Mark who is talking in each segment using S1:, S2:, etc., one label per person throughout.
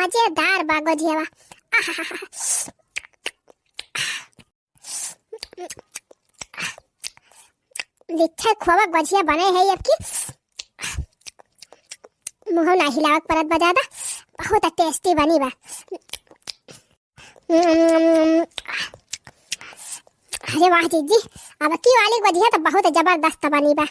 S1: मजेदार बा गोजियावा। लिच्छा खोवा गोजिया बने है अब की मुंह ना हिलावत परत बजादा बहुत टेस्टी बनी बा। अरे वाह जीजी अब की वाली गोजिया तो बहुत जबरदस्त बनी बा।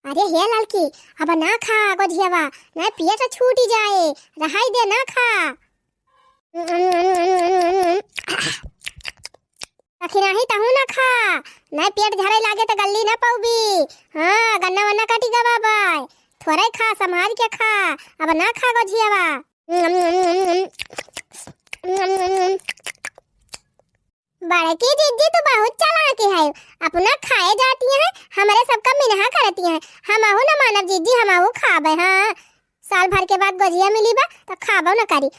S1: अरे हे लड़की अब ना खा गोजियावा ना पेट छूटी जाए रहाई दे ना खा। नहीं तहु ना खा नहीं पेट झरे लागे तो गल्ली ना पाऊबी। हाँ गन्ना वन्ना काटी गा बाबा थोड़ा ही खा संभाल के खा अब ना खा गोजियावा। बड़े की जीजी तो बहुत चालाक है अपना खाए जाती है हमारे सबका मिनहा करती है। हम आहू ना मानव जीजी हम आहू खाबे। हाँ साल भर के बाद गोजिया मिली बा तो खाबो ना करी।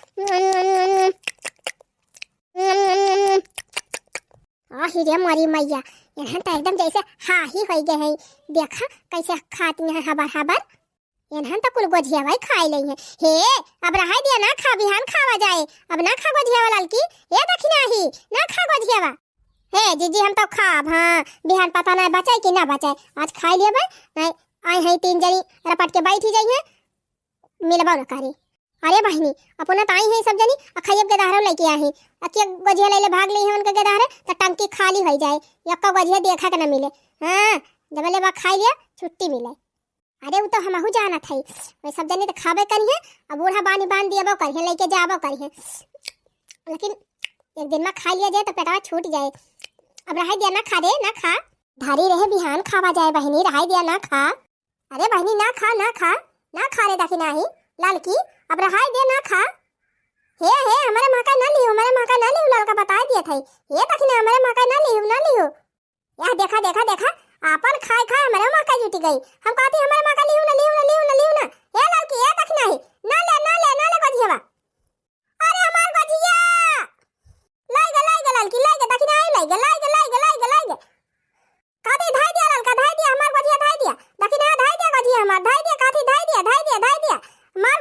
S1: रे मरी मैया यहाँ तो एकदम जैसे हाँ ही हो गए है। देखा कैसे खाती है हबर हबर यहाँ तो कुल गोजिया भाई खाई ली है। हे अब रहा दिया ना खा बिहान खावा जाए अब ना खा गोजिया वाला लड़की ये दखिना ही ना खा गोजिया वा। हे जीजी हम तो खाब। हाँ बिहान पता ना बचाए कि ना बचाए आज खा लिया भाई नहीं आए हैं तीन जनी रपट के बैठी जाइए मिलबा न करे। अरे बहनी अपना तो आई है सब जनी अखैब के दहरा लेके आई है अके गोजिया ले भाग ली है उनके के दहरे तो टंकी खाली हो जाए यक्का गोजिया देखा के ना मिले। हाँ जब ले बा खा लिया छुट्टी मिले। अरे वो तो हमहू जाना था वही सब जने तो खाबे करिए अब बूढ़ा बानी बांध दिया करिए लेके जाबो करिए लेकिन एक दिन में खा लिया जाए तो पेटवा छूट जाए। अब रहा दिया ना खा दे ना खा धारी रहे बिहान खावा जाए बहनी रहा दिया ना खा। अरे बहनी ना खा ना खा रे दखी नाही लड़की अब रहा दे ना खा। हे हमारे माँ का ना लियो हमारे माँ का ना लियो लड़का बता दिया था ये दखी ना हमारे माँ का ना लियो यार देखा देखा देखा आपन खाए खाए हमारे माँ का जुटी गई। हम कहती हमारे माँ का लियो ना ये लड़की ये तक नहीं ना ले गोजियावा। अरे हमार गोजिया लाइगा लड़की लाइगा तक नहीं लाइगा कहती धाई दिया लड़का धाई दिया हमार गोजिया धाई दिया तक ना धाई दिया गोजिया हमार धाई दिया कहती धाई दिया मार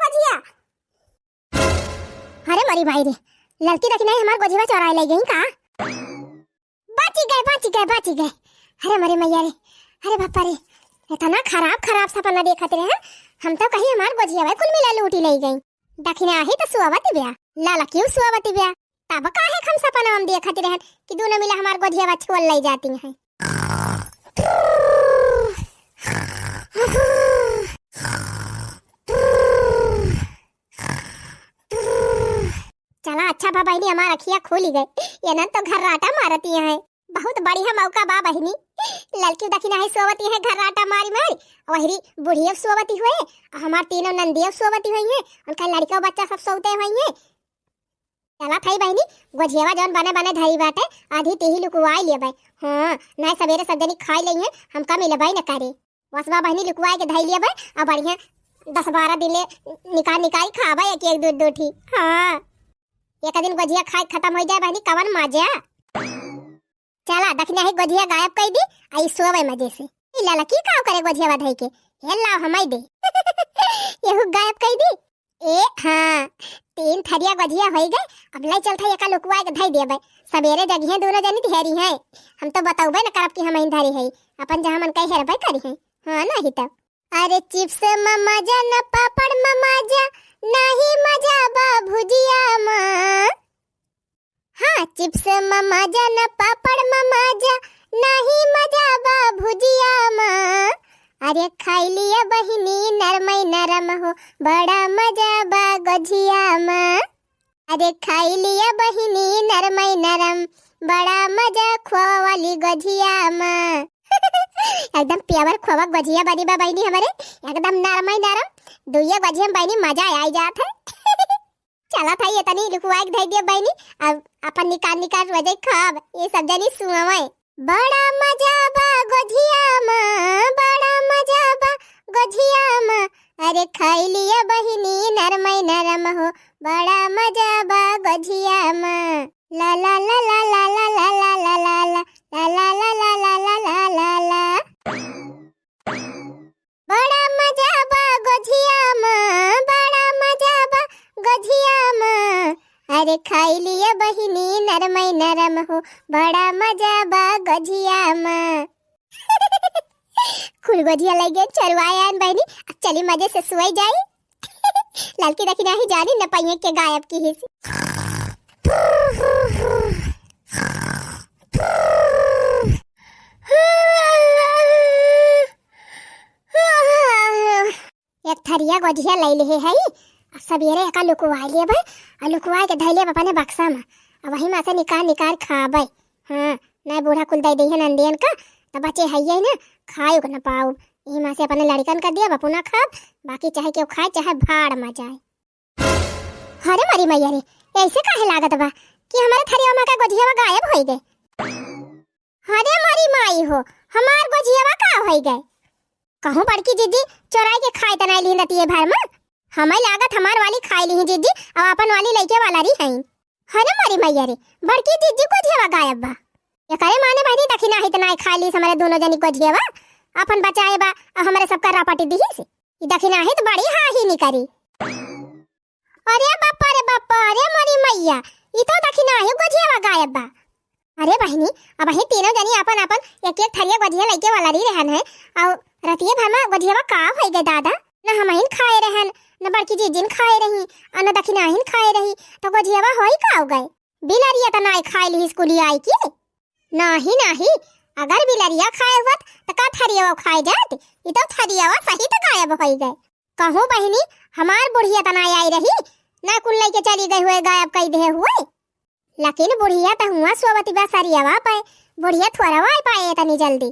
S1: गोजिया। अरे मरी भाई रे लड़की तक नहीं हमार गोजिया चोराई ले गई का बची गए। अरे मरे मैया रे अरे बापा रे इतना खराब सपना देखते रहे हम तो कहीं हमार गोजिया भाई कुल मिला लूटी ले गई। दखिना ही तो सुआवती ब्या लाला क्यों सुआवती ब्या तब काहे हम सपना हम देखते रहे कि दोनों मिला हमार गोजिया भाई छोड़ ले जाती हैं। चला अच्छा बा बहनी हमारा अखियां खोली गए ये ना तो घर राटा मारती है बहुत बढ़िया मौका बा बहनी। लड़की दखिना है सोवती है घर राटा मारी वही बुढ़िया सोवती हुए हमार तीनों नंदिया सोवती हुई है उनका लड़का बच्चा सब सोते हुए हैं। चला थाई बहनी गोजियावा जौन बने धरी बाटे आधी तेही लुकवाई ले भाई। हाँ ना सवेरे सब जनी खाई ली है हमका मिलबाई न करे बसवा बहनी लुकवाई के धई लिया भाई अब बढ़िया 10-12 दिन ले निकाल खाबा एक दो ठी। हाँ एक दिन गोजिया खाए खत्म हो जाए बहनी कवन मजा। चला दखना है गोजिया गायब कर दी आई सोवे मजे से लाला की काम करे गोजिया बधाई के हे लाओ हमाई दे यहू गायब कर दी। ए हाँ 3 थरिया गोजिया हो गए अब लाई चलता एका लुकवा के धई देबे सवेरे जगिए दोनों जनी ढेरी है हम तो बताऊबे न करब कि हम धरी है अपन जहां मन कही हेरबे करी है। हाँ नहीं तो अरे चिप्स ममा जा न पापड़ ममा जा नहीं मजा बा भुजिया मां। हाँ चिप्स ममा जा न पापड़ ममा जा नहीं मजा बा भुजिया मां। अरे खाई लिया बहिनी नरम हो बड़ा मजा बा गोजिया मां। अरे खाई लिया बहिनी नरम बड़ा मजा खोवा वाली गोजिया मां। एकदम प्यावर खोवा गोजिया बनी बा बहनी हमारे एकदम नरम दुइया गोजिया बहनी मजा आई जात है। चला था ये तनी लुकवाई धई दिया बहनी अब अपन निकाल वजह खाब ये सब जनी सुनावे बड़ा मजा बा गोजिया मां बड़ा मजा बा गोजिया मां। अरे खाई लिया बहिनी नरम हो बड़ा मजा बा गोजिया मां। ला ला ला ला ला ला ला ला ला ला ला ला ला ला ला ला ला ला ला बड़ा मजा बा गोजिया मां। खाई लिया बहिनी नरमई नरम हो बड़ा मजा बा गजिया में। कुल गजिया लगे चरवाया बहनी अब चली मजे से सोई जाई। लड़की देखी नहीं जानी न पाइए के गायब की हिस्सी। एक थरिया गजिया ले ले है सबेरे का लुकवा लिए भाई और लुकवा के धैले अपने बक्सा में अब वही में से निकाल निकाल खाबे। हाँ ना बूढ़ा कुल दे दी है नंदियन का तो बचे है ही ना खाए को न पाऊ यही में से अपने लड़कन का दिया बपुना खाब बाकी चाहे क्यों खाए चाहे भाड़ में जाए। अरे मरी मैया रे ऐसे काहे लागत बा कि हमारे थरिया में का गजिया गायब हो गए। अरे मरी माई हो हमार गजिया का हो गए कहूं बड़की जीजी चोराई के खाए तना ली नतिए भर में हमें लागत हमार वाली खाई ली जीजी और अपन वाली लइके वाला री हैं। अरे मरी मैया रे बड़की जीजी गजिया गायब बा ये करे माने बहनी दखिना ही तना खाई ली हमारे दोनों जनी गजिया अपन बचाए बा और हमारे सबका रापटी दी से ये दखिना ही तो बड़ी हा ही नहीं करी। अरे बापा अरे मरी मैया ये तो दखिना ही गजिया गायब बा। अरे बहनी अब ही तीनों जनी अपन अपन एक एक थरिया गजिया लइके वाला री रहन है और रतिये भर में गजिया का हो गए दादा न हमहिन खाए रहन न बड़की जीजिन खाए रही और न दखिनाहिन खाए रही तो गजिया होई का हो गए। बिलरिया तो नाई खाए ली स्कूली आई की नहीं अगर बिलरिया खाए हुआ तो का थरिया खाए जात ये तो थरिया सही तो गायब हो गए। कहूं बहनी हमार बुढ़िया तो नाई आई रही ना कुल लेके चली गई हुए गायब कई दे हुए लेकिन बुढ़िया तो हुआ सोवती बा सरिया पाए बुढ़िया थोड़ा आ पाए इतनी जल्दी।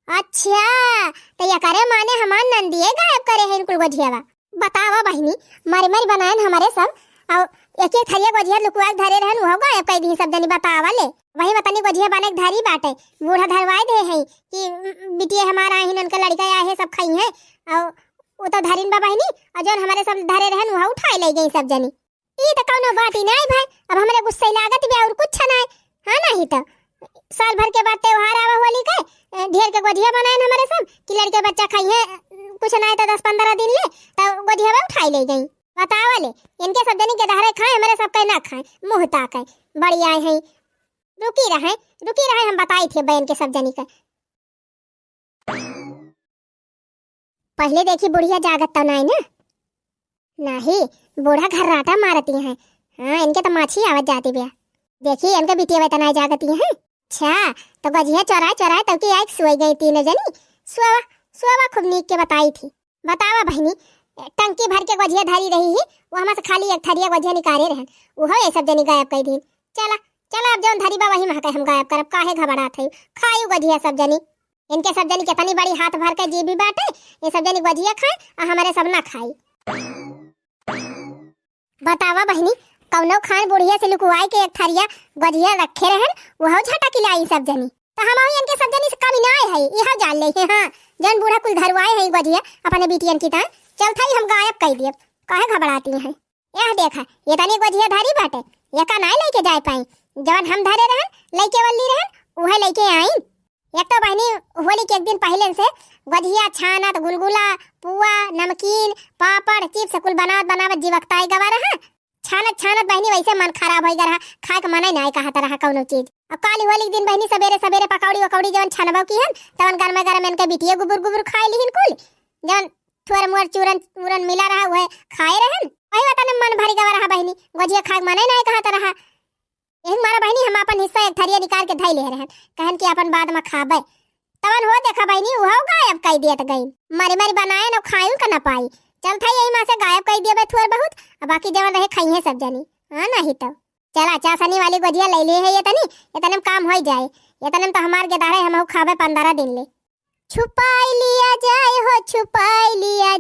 S1: अच्छा तो ये करे माने हमार नंदिए गायब करे हैं कुल गजिया बतावा बहनी मरी मरी बनाए हमारे सब और एक एक थरिया गजिया लुकवा धरे रहन वो गायब कर दी सब जनी बतावा ले वही बतानी गजिया बने धरी बाटे बूढ़ा धरवाए दे है कि बिटिया हमारा ही उनका लड़का आए सब खाई है और वो तो धरिन बा बहनी और जो हमारे सब धरे रहन वो उठाए ले गई सब जनी। ये तो कौनो बात ही नहीं भाई अब हमारे गुस्से लागत भी और कुछ नहीं। हाँ नहीं तो साल भर के बाद त्योहार आवा होली के ढेर के गजिया बनाए हमारे सब कि लड़के बच्चा खाई है कुछ नहीं तो 10-15 दिन ले तो गजिया उठाई ले गई बतावा ले इनके सब जनी के धारे खाए हमारे सब के ना खाए मुंह ताके बड़ी आए हैं रुकी रहे हम बताई थे बहन के सब जनी का। पहले देखी बुढ़िया जागत तो नहीं बूढ़ा घर राटा मारती है। हाँ इनके तो माछी आवाज जाती बिया देखी इनके बिटिया वे तना जागती है। अच्छा तो गजिया चोराए तब की एक सोई गई तीनों जनी सुवा खूब नीक के बताई थी। बतावा बहनी टंकी भर के गजिया धरी रही है वो हमारे खाली एक थरिया गजिया निकाले रहन वो ये सब जनी गायब कर दी। चला अब जौन धरी बा वही महके हम गायब करब काहे घबरात है खायू गजिया सब जनी इनके सब जनी कितनी बड़ी हाथ भर के जीबी बाटे ये सब जनी गजिया खाए और हमारे सब ना खाई। बतावा बहनी कौनो खान बुढ़िया से लुकवाई के एक थरिया गजिया रखे रहन वो झटा किलाई सब जनी तो हम इनके सब जनी से कमी ना है यह जान ले है। हाँ जन बूढ़ा कुल धरवाए है गजिया अपने बिटियन की तरह चलता ही हम गायब कर दिए काहे घबराती हैं। यह देखा ये तनी गजिया धरी बाटे ये का नहीं लेके जाए पाई जवन हम धरे रहन लेके वाली रहन वह लेके आई। एक तो बहनी होली के एक दिन पहले से गजिया छानत गुलगुला पुआ नमकीन पापड़ चिप्स कुल बनावत जीवकताई गवा रहा छानत बहनी वैसे मन खराब हो गया खाए के मन नहीं कहता रहा कौनो चीज। अब काली होली दिन बहनी सवेरे पकौड़ी जवन छनबो की हन तवन गरम इनके बिटिया गुबुर खाए लिहिन कुल जवन थोड़ा मुर चूरन मिला रहा हुए खाए रहन वही बता मन भरी गवा रहा बहनी गजिया खाए मन नहीं कहता रहा। यही मारा बहनी हम अपन हिस्सा एक थरिया निकाल के धई ले रहन कहन कि अपन बाद में खाबे तवन हो देखा बहनी वो गायब कर दिया गई मरी बनाए न खायूं का न पाई चल था यही मां से गायब कर दिया थोड़ा बहुत अब बाकी जवन रहे खाई है सब जनी। हाँ नहीं तो चला चासनी वाली गजिया ले ली है ये तनी काम हो जाए ये तनी तो हमार के दाड़े हम खाबे 15 दिन ले छुपाई लिया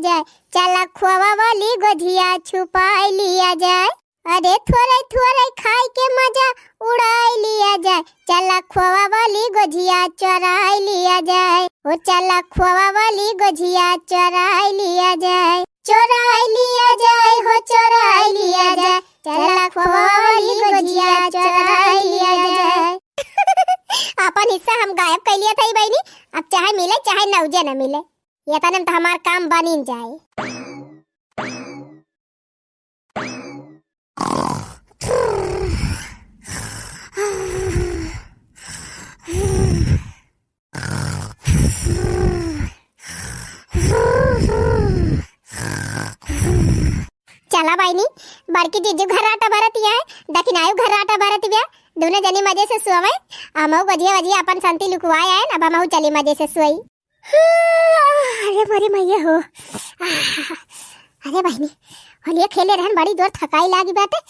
S1: जाए चला खोवा वाली गजिया छुपाई लिया जाए अरे थोड़े खाए के मजा उड़ाई लिया जाए चला खोवा वाली गजिया चोराई लिया जाए ओ चला खोवा वाली गजिया चोराई लिया जाए हो चोराई लिया जाए चला खोवा वाली गजिया चोराई लिया जाए। अपन हिस्सा हम गायब कर लिया था बहनी अब चाहे मिले चाहे नौजे न मिले ये तनम तो हमार काम बनी जाए। चला बाईनी बड़की जीजू घराटा भरत है दखिन आयु घराटा भरत बिया दोनों जनी मजे से सोवे हमहु गजिया वजिया अपन संति लुकवाए आए अब हमहु चली मजे से सोई। अरे मोरी मैया हो अरे बहनी होलिया खेले रहन बड़ी दूर थकाई लागी बाटे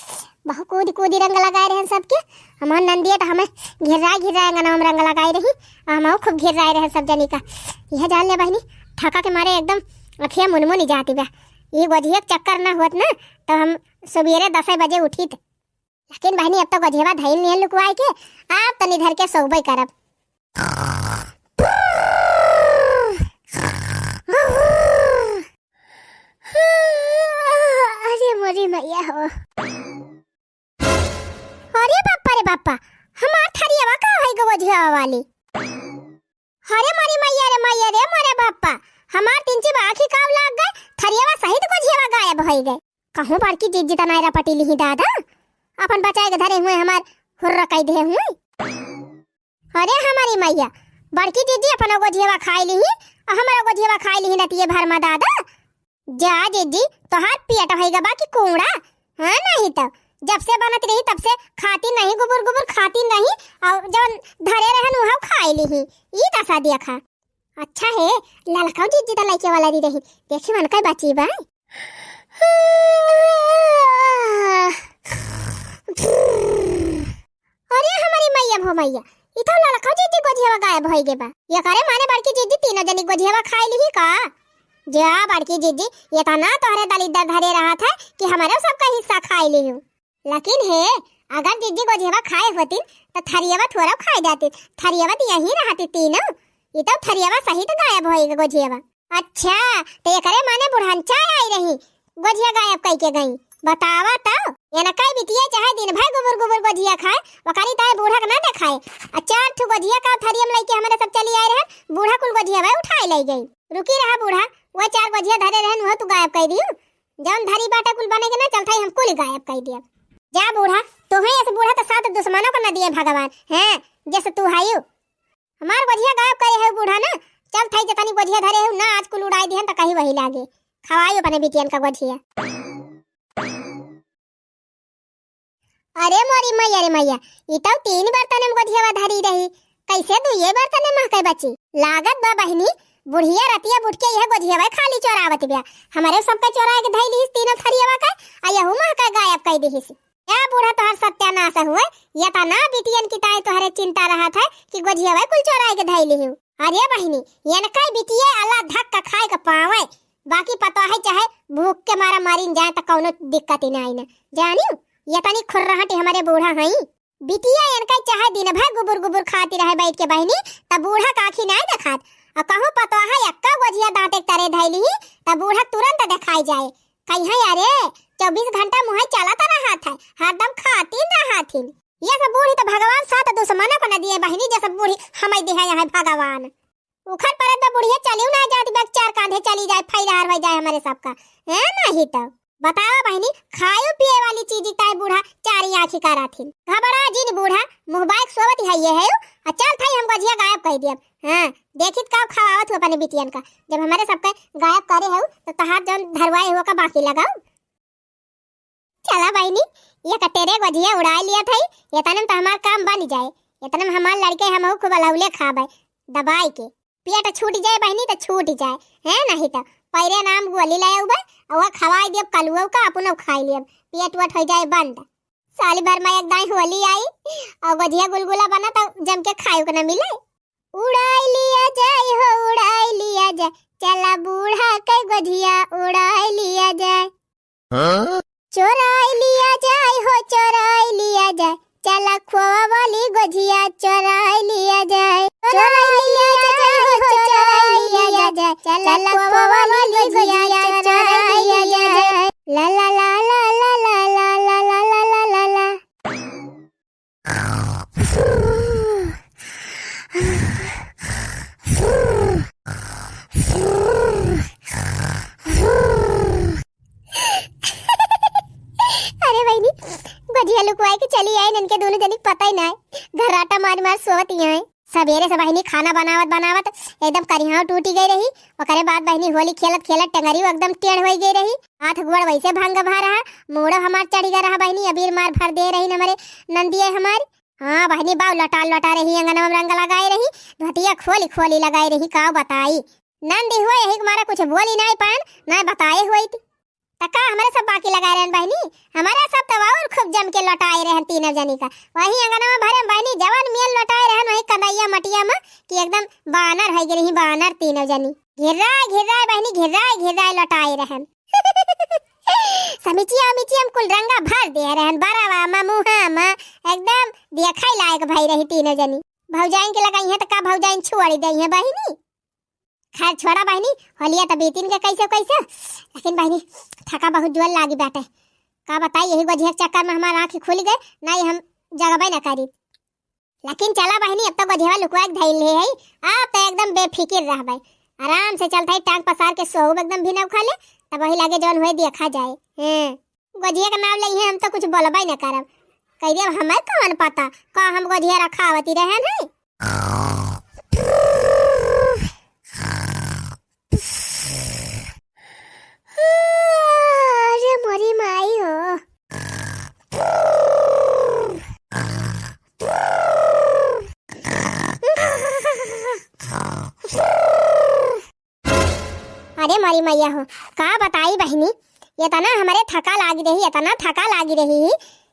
S1: बहु कूदी कूदी रंग लगाए रहन सबके हमार नंदिया तो हमें घिरा अंगना में रंग लगाई रही हमहु खूब घिर रहे सब जनी का यह जान ले बहनी थका के मारे एकदम अखिया मुनमुनी जाती बा ये गजिया चक्कर ना होत ना तो हम सवेरे 10 बजे उठी थे लेकिन बहनी अब तो गजिया धैल नहीं लुकवाए के आप तनी धर के सोबई करब। अरे मोरी मैया हो अरे बापा रे बापा हमार थरियावा का है गजिया वाली अरे मोरी मैया रे मोरे बापा हमार तीन आँखी काव लाग गए थरियावा सहित गजियावा गायब हो गए कहूं बड़की जीजी तनायरा पटीली ही दादा अपन बचाए के धरे हुए हमार हुर्रा कई दे हुए। अरे हमारी मैया बड़की जीजी अपन गजियावा खाई ली हमारा गजियावा खाई ली नतिये भर में दादा जा जीजी तो हाथ पियट होएगा बाकी कोड़ा हां नहीं तो जब से बनत रही तब से खाती नहीं गुबुर गुबुर खाती नहीं और जब धरे रहन वहां खाई ली ई दशा दिया खा अच्छा है ललकाऊ जीजी तो लइके वाला दी रही देखी मन कई बाची बा। अरे हमारी मैया भो मैया इतो ललकाऊ जीजी गजियावा गायब होई गे बा ये करे माने बड़की जीजी तीनों जनी गजियावा खाई ली का जा बड़की जीजी ये तो ना तोहरे दलिद्दर धरे रहा था कि हमारे सबका हिस्सा खाई ली हूं लेकिन है अगर जीजी गजियावा खाए होती तो थरियावा थोड़ा खाई जाती थरियावा तो यहीं रहती तीनों ये तो थरियावा सहित गायब होएगा गजियावा। अच्छा तो ये करे माने बुढ़ानचा आई रही गजिया गायब कई के गई बतावा तो ये न कई बिटिया चाहे दिन भर गुबुर गुबुर गजिया खाए वकारी ताए बूढ़ा के ना देखाए चार ठो गजिया का थरियम लेके हमारे सब चली आए रहे बूढ़ा कुल गजिया भाई उठाई ले गई रुकी रहा बूढ़ा वो 4 गजिया धरे रहन वो तू गायब कर दियो जौन धरी बाटा कुल बने के ना चलता हम कुल गायब कर दिया जा बूढ़ा तो है ऐसे बूढ़ा तो साथ दुश्मनों को न दिए भगवान हैं जैसे तू हायू हमार गजिया गायब करे है बूढ़ा ना चल थाई जतनी गजिया धरे है ना आज कुल उड़ाई दिहन त कहीं वही लागे खवाई अपने बिटियन का गजिया। अरे मोरी मैया रे मैया ई तो 3 बर्तन में गजिया धरी रही कैसे दू ये बर्तन में महके बची लागत बा बहनी बुढ़िया रतिया बुठ के यह गजिया भाई खाली चोरावत बिया हमारे सबका चोरा के धई लीस तीनों थरियावा का आ यहू महका गायब कर दीहिस या बूढ़ा तोहर सत्यानाश हुए या ता ना बिटियन की ताई तोहरे चिंता रहा था कि गजिया भाई कुल चोराए के धई ली हूं। अरे बहनी ये न कई बिटिया अल्लाह धक्का खाए के पावे बाकी पता है चाहे भूख के मारा मारिन जाए त कौनो दिक्कत ही नहीं ना जानियो ये तनी खुर्राहटी हमारे बूढ़ा हई बिटिया इनका चाहे दिन भर गुबुर गुबुर खाती रहे बैठ के बहनी त बूढ़ा काखी नहीं देखात आ कहूं पता है अक्का गजिया दांते तरे धैली त बूढ़ा तुरंत देखाई जाए कहीं अरे 24 घंटा मुँह चलाता रहा था हरदम खाती रहा थी ये सब बूढ़ी तो भगवान साथ दुश्मनों को न दिए बहनी जैसे बूढ़ी हमें दिया है भगवान उखड़ पड़े तो बुढ़िया चली ना जाती बैग 4 कांधे चली जाए फैलार हो जाए हमारे सबका है नहीं तो बताओ बहनी खायो पिए वाली चीज ताई बूढ़ा 4 आँखी करा थी घबरा जिन बूढ़ा मुँह बाइक सोवत है ये है चल थाई हम गजिया गायब कर दिया हाँ देखित का खवावत हो अपने बिटियन का जब हमारे सबका गायब करे है तो तहार जौन धरवाए हुआ का बाकी लगाओ चला बहनी ये कटेरे गजिया उड़ा लिया था ये तनम तो हमार काम बन जाए ये तनम हमार लड़के हम खूब अलौले खाबे दबाई के पेट छूट जाए बहनी तो छूट जाए है नहीं तो पहले नाम गोली लाया उबा और खवाई दियो कलुओ का अपन खाई लियो पेट वट हो जाए बंद साली भर में एक दाई होली आई और गजिया गुलगुला बना तो जम के खाए को न मिले उड़ाई लिया जाए हो उड़ाई लिया जाए चला बूढ़ा के गजिया उड़ाई लिया जाए चोराई लिया जाए हो चोराई लिया जाए चला खोवा वाली गजिया चोराई लिया जाए चोराई लिया जाए हो चोराई लिया जाए चला खोवा वाली गजिया चोराई लिया जाए ला ला ला ला ला ला ला ला ला ला ला ला ला। अरे बहनी गजिया लुकवाए के चली आए इनके दोनों जनी पता ही ना है घराटा मार मार सोवत ही आए सवेरे से बहनी खाना बनावत बनावत एकदम करिहाव टूटी गई रही। ओकरे बाद बहनी होली खेलत खेलत टंगरी एकदम टेढ़ हो गई रही। हाथ गोड़ वैसे भांग भा रहा, मोड़ो हमार चढ़ी गया रहा बहनी। अबीर मार भर दे रही हमारे नंदिया हमारी। हाँ बहनी बाव लटा लटा रही, अंगना में रंग लगाई रही, धोतिया खोली खोली लगाई रही। का बताई नंदी हुआ यही हमारा कुछ बोली नहीं पान ना बताए हुई थी। तका हमारे सब बाकी लगाए रहन बहनी, हमारे सब तो और खूब जम के लौटाए रहन तीनों जनी का। वही अंगना में भरे बहनी जवान मियल लौटाए रहन वही कदैया मटिया में कि एकदम बानर है गिरही बानर तीनों जनी। घिर्राए घिर्राए बहनी घिर्राए घिर्राए लौटाए रहन। समिचिया मिचिया हम कुल रंगा भर दे रहन बरावा मुहा में एकदम देखाई लायक भाई रही तीनों जनी। भौजाइन के लगाई है तो का भौजाइन छुआड़ी दई है बहनी। खैर छोड़ा बहनी, होलिया तो बीतीन के कैसे कैसे, लेकिन बहनी थका बहुत जोर लागी बाटे। का बताई यही गोझिया के चक्कर में हमारा आँख खुल गए नहीं हम जगबे न करी। लेकिन चला बहनी अब तो गोझिया लुकवा के धइल है, अब तो एकदम बेफिक्र रहबे, आराम से चलता है टांग पसार के सोहब एकदम भी न खा ले तब वही लगे जौन हुए देखा जाए। गोझिया का नाम लई है हम तो कुछ बोलबे न करब, कह दे हमें कौन पता का हम गोझिया रखावती रहन है। अरे मोरी माई हो। अरे मोरी मैया हो, का बताई बहनी ये तना हमारे थका लागी रही, इतना थका लागी रही,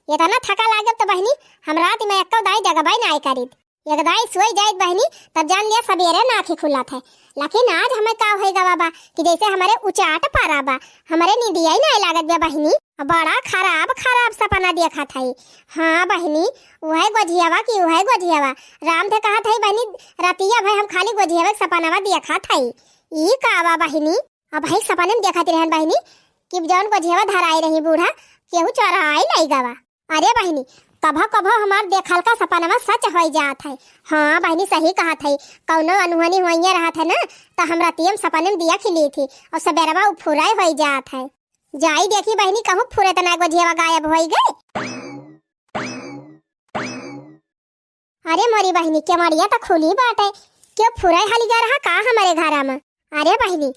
S1: इतना थका लागे तो बहनी हम रात में एक दाई जगबाई ना करी, एक दाई सोई जाए बहनी तब जान लिया सवेरे ना आँखें खुला था। लेकिन आज हमें का होएगा बाबा कि जैसे हमारे उचाट पारा बा, हमारे नींदिया ही नहीं लागत बा बहनी, बड़ा खराब खराब सपना देखा था। हाँ बहनी वह गोझियावा की वह गोझियावा राम थे कहा था बहनी रतिया भाई हम खाली गोझियावा सपनावा देखा था। ई कावा बहनी अब भाई सपने में देखा रहन बहनी कि जौन गोझियावा धराई रही बूढ़ा केहू चढ़ाई नहीं गवा। अरे बहनी कभा कभा हमार देखल का सपना सच हो जात है। हाँ बहनी सही कहा था, कौनो अनहोनी होइए रहा था ना तो हम रातियम सपने में दिया खिली थी और सबेरवा फुराई हो जात है। जाई देखी बहनी कहूँ फुरे तना गोझियावा गायब हो गए। अरे मोरी बहनी केवड़िया तो खुली बात है, क्यों फुराई हाली जा रहा का हमारे घर में। अरे बहनी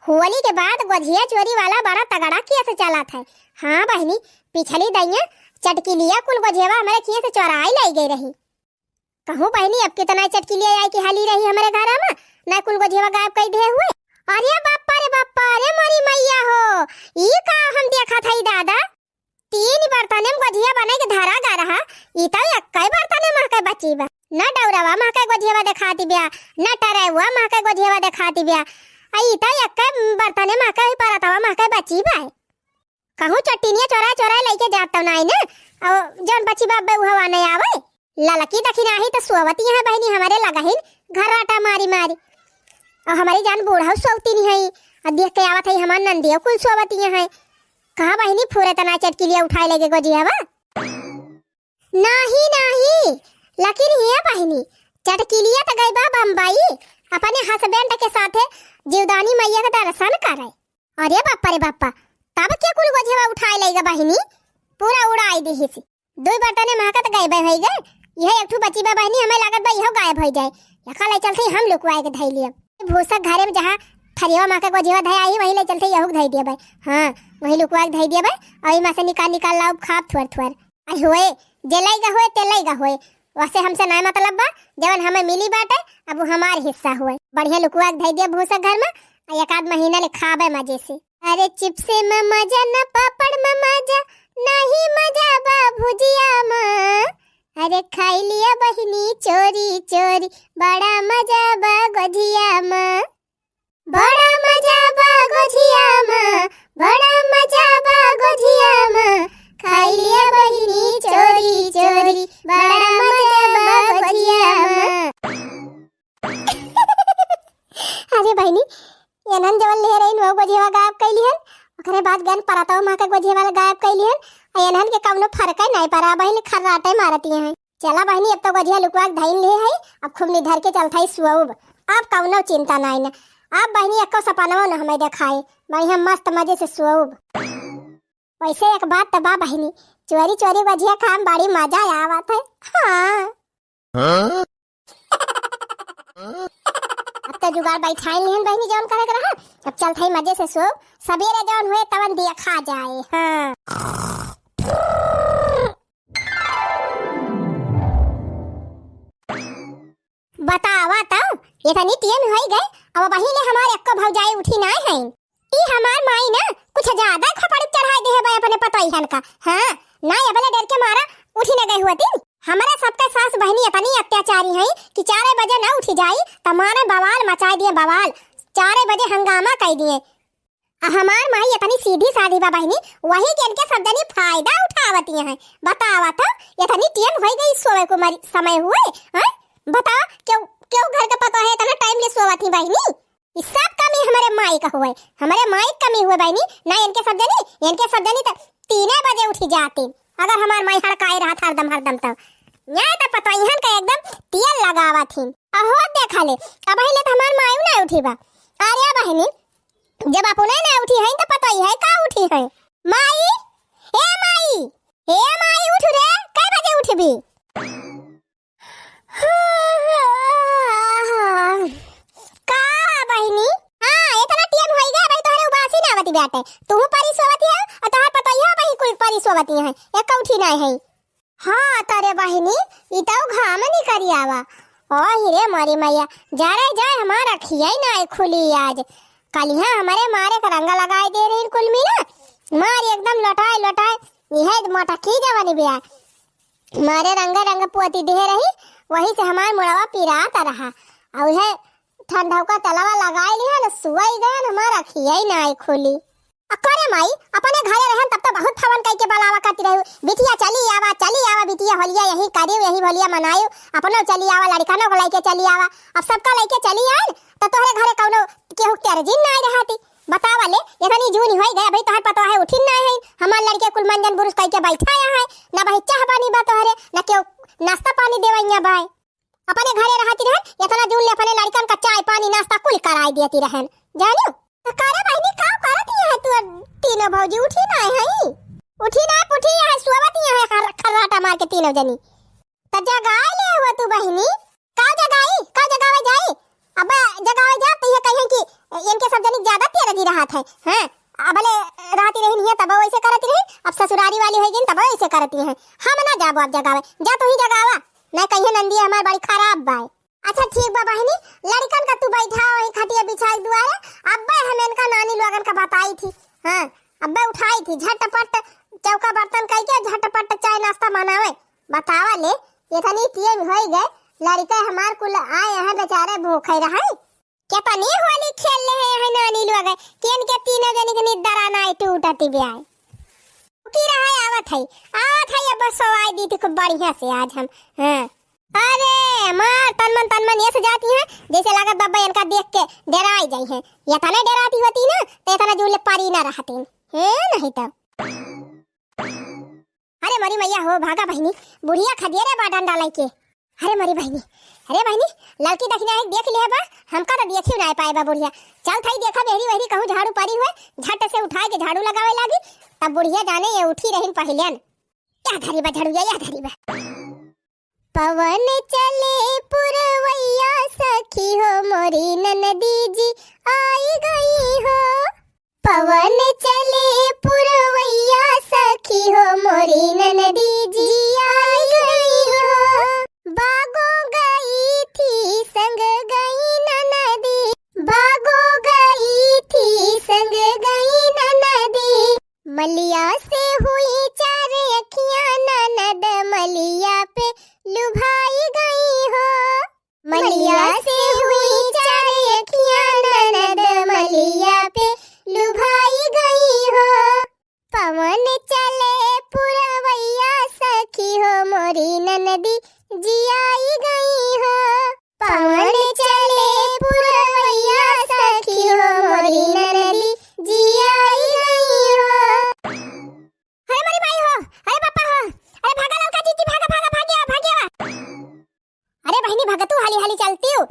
S1: होली के बाद गोझिया चोरी वाला बड़ा तगड़ा किया से चला था। हाँ बहनी पिछली दैया चटकी लिया कुल गोझियावा हमारे किए से चोराई लाई गई रही। कहूँ बहनी अब कितना चटकी लिया आई की हाली रही हमारे घर में ना कुल गोझियावा गायब कई दे हुए। अरे बाप्पा रे बाप्पा, अरे मोरी मैया हो ई का हम देखा था दादा, तीन बर्तन में गोझिया बने के धरा गा रहा, ई तो कई बर्तन में महके बची बा, न डौरावा महके गोझियावा दिखाती बिया, न टरेवा महके गोझियावा दिखाती बिया, आई तो कई बर्तन में महके परतवा महके बची बा। कहूँ चट्टिनिया चोरा चोरा लेके जाता नहीं ना और जौन बची बाबे हुआ नहीं आवे। ललकी दखिना ही तो सोवती है बहनी हमारे लगाहिन घर आटा मारी मारी और हमारी जान बूढ़ा सोवती नहीं है और देख के आवत है हमार नंदिया कुल सोवती है। कहा बहनी फूरे तना चटकी लिया उठाए लगे गोझियावा नहीं नहीं, लेकिन ये बहनी चटकी लिया तो गई बा बम्बई अपने हस्बैंड के साथे जीवदानी मैया का दर्शन करे। अरे बाप्पा रे बाप्पा तब क्या कुल गोझियावा उठाए लेगा बहनी पूरा उड़ाई दी सी। दो बर्तन महकत गायब हो गए, यह एक ठो बची बा बहनी हमें लागत बा यह गायब हो जाए। यखा ले चलते हम लुकवाए के धई लिया भूसा घरे में जहाँ थरिया महका गोझियावा धई आई वही ले चलते यहू धई दिया भाई। हाँ वही लुकवा के धई दिया भाई और से निकाल निकाल लाओ खाप थोर थोर आई होए जेलाईगा होए तेलाईगा होए वैसे हमसे ना मतलब बा जवन हमें मिली बाटे अब वो हमार हिस्सा हुए। बढ़िया लुकवा के धई दिया भूसा घर में एक आध महीना ले खाबे मजे से। अरे चिप्से में मजा न पापड़ में मजा नहीं मजा बा भुजिया में, अरे खाई लिया बहिनी चोरी चोरी बड़ा मजा बा गोझिया में, बड़ा मजा बा गोझिया में, बड़ा मजा बा गोझिया में, खाई लिया बहिनी चोरी चोरी बड़ा मजा बा गोझिया में। अरे बहनी एनन जवन ले रही नो गोझियावा गायब कैली हन, ओकरे बाद गन परताव मां के गोझियावा गायब कैली हन और एनन के कौनो फर्क नहीं पड़ा बहनी खर्राटे मारती हैं। चला बहनी अब तो गोझिया लुकवा के धइल ले है, अब खूब निधर के चलता है सुअब, अब कौनो चिंता नहीं न। अब बहनी एको सपनवा न हमें दिखाए बढ़िया मस्त मजे से सुअब। वैसे एक बात तो बा बहनी चोरी चोरी गोझिया खाम बड़ी मजा आवत है। हाँ अब तो जुगाड़ बैठाई नहीं बहनी जौन करे के रहा। अब चल थई मजे से सो, सवेरे जौन हुए तवन दिया खा जाए। हाँ बतावा तो ये तनी टीएम होई गए। अब वही ले हमारे अक्को भौजाई उठी ना है। ई हमार माई ना कुछ ज्यादा खपड़ी चढ़ाई दे है भाई अपने पतोई हन का। हां ना ये बले डर के मारा उठी न गई होती। हमारे सबके सास बहनी इतनी अत्याचारी हैं कि 4 बजे ना उठी जाई तमारे बवाल मचा दिए, बवाल 4 बजे हंगामा कर दिए। हमार माई इतनी सीधी सादी बा बहनी, वही के इनके सब जनी फायदा उठावती हैं। बतावा तो इतनी टीएम होई गई सोए को समय हुए। हां बता क्यों क्यों घर का पता है इतना टाइम ले सोवत ही बहनी। इस सब कमी हमारे माई का हुए, हमारे माई कमी हुए बहनी ना। इनके सब जनी तो 3 बजे उठी जाती। अगर हमार माई हड़काई रहा था हरदम तो यहाँ तो पता इहन का एकदम तेल लगावा थी। अहो देखा ले अब हिले तो हमार माई ना उठी बा। अरे बहनी जब अपने ना उठी है तो पता ही है का उठी है। माई उठ रे, कै बजे उठबी? का बहनी हां इतना टाइम होई गया भाई तोहरे उबासी ना आवती बाटे। तू परी सोवती है और तोहर पता ही है भाई कुल परी सोवती है एक उठी ना है। हां तारे बहनी ई तो घाम नहीं करी आवा। ओ हीरे मोरी मैया जा रे जा हमारा खियाई ना खुली आज। कल यहां हमारे मारे का रंगा लगाई दे रही कुल में ना मार एकदम लटाए यह मोटा की जवानी बिया मारे रंगा पोती दे रही। वही से हमार मुड़वा पिराता रहा और है ठंडा का तलवा लगाई लिया ना सुई गए हमारा खियाई ना खुली। अकरे माई अपने घरे रहन तब तो बहुत फवन कई के बलावा करती रही। बिटिया चली आवा बिटिया होलिया यही करियो यही होलिया मनायो अपनो चली आवा लड़कानो को लेके चली आवा। अब सबका लेके चली आए तो तोहरे घरे कौनो केहू तेरे जिन ना रहती। बतावा ले इतनी जूनी होई गया भाई तोहर पता है उठिन ना है। हमार लड़के कुल मंजन बुरुस कई के बैठाया है ना भाई चाह पानी बा तोहरे ना केहू नाश्ता पानी देवैया भाई। अपने घरे रहती रहन इतना जून ले अपने लड़कन का चाय पानी नाश्ता कुल कराई देती रहन जानियो। तो करे बहनी का करती है तू तीनों भौजी उठी ना है पुठी है सोवती है खर्राटा मार के तीनों जनी। त जगाई ले हो तू बहनी का जगावे जाई। अब जगावे जा तो ये कहें कि इनके सब जनी ज्यादा तेरा जी रहा है। हां अबले राती रही है तब वैसे करती रही। अब ससुरारी वाली होगी तब वैसे करती है। हम ना जाबो अब जगावे जा तू ही जगावा ना कहिए नंदी हमार बड़ी खराब बाई। अच्छा ठीक बा बहनी लड़कन का तू बैठा वही खटिया बिछाई दुआरे। अब्बे हम इनका नानी लोगन का बताई थी। हां अब्बे उठाई थी झटपट चौका बर्तन कई के झटपट चाय नाश्ता बनावे। बतावा ले इतनी टीएम होई गए लड़का हमार कुल आए हैं बेचारे भूखे रहे क्या पनी होली खेल ले है नानी लोग केन के तीनों जनी के निद्रा नाई टूटती ब्याह की रहा आवत है अब सवाई दी थी खूब बढ़िया से आज हम। हां अरे मार तन मन ये से जाती है जैसे लागत बाबा इनका देख के डराई जाई है। या थाने डराती होती ना तो इतना जूले पारी ना रहती है नहीं तो। अरे मरी मैया हो भागा बहनी बुढ़िया खदिए रे बाडन डालाई के। अरे बहनी लड़की देखना है देख ले बा हमका तो देखियो ना पाए बा बुढ़िया। चल थाई देखा बेरी कहूं झाड़ू परी हुए झट से उठा के झाड़ू लगावे लागी तब बुढ़िया जाने ये उठी रहीन पहलेन क्या धरी बा झाड़ू या धरी बा। पवन चले पुरवैया सखी हो मोरी ननदी जी आई गई हो। पवन चले पुरवैया सखी हो मोरी ननदी जी आई गई हो। बागो गई थी संग गई ननदी बागो गई थी संग गई ननदी। मलिया से हुई 4 अखियां ननद मलिया पे लुभाई गई हो। मलिया से हुई 4 अखियां ननद मलिया पे लुभाई गई हो। पवन चले पुरवैया सखी हो मोरी ननदी जी आई गई हो। पवन चले पुरवैया सखी हो मोरी ननदी जी आई गई हो। अरे मरी भाई हो अरे पापा हो अरे भागा लड़का जीजी भागा अरे बहनी भागा तू हाली चलती हो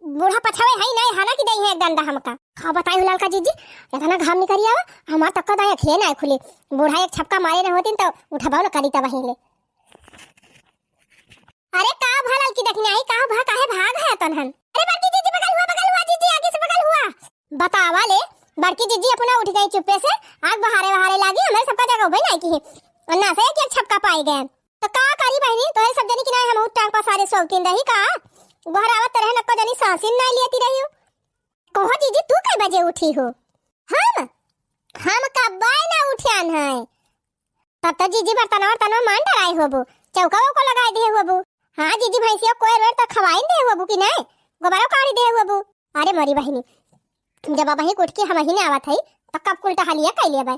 S1: बूढ़ा पछावे है नहीं हाना की दई है डंडा हमका खा बताई हो लड़का जीजी इतना घाम नहीं करी आवा हमार तक दाया खे ना खुली बूढ़ा एक छपका मारे न होतिन तो उठाबाव न करी तब ले। अरे का भलल की देखनी आई का भा काहे भाग है तनहन अरे बड़की जीजी बगल हुआ जीजी आगे से बगल हुआ। बतावा ले बड़की जीजी अपना उठ गई चुप्पे से, आग बहारे बहारे लागी हमारे सबका जगह भाई नहीं की है ना से एक छपका पाई गए। तो का करी बहनी तो सब जनी कि नहीं हम टांग पर सारे सौतीन रही का घर आवत रहे न को जनी सांसिन नहीं लेती रही हो। कहो जीजी तू कई बजे उठी हो? हम कब ना उठियान है तब तो जीजी बर्तन मान डराई होबू, चौका को लगाई दे होबू। हां जीजी भैंसिया कोई रोड तक खवाई दे होबू कि नहीं, गोबरो काढ़ी दे होबू। अरे मरी बहनी जब अब ही उठ के हम ही ने आवत है तो कब कुलटा हलिया कैले बे,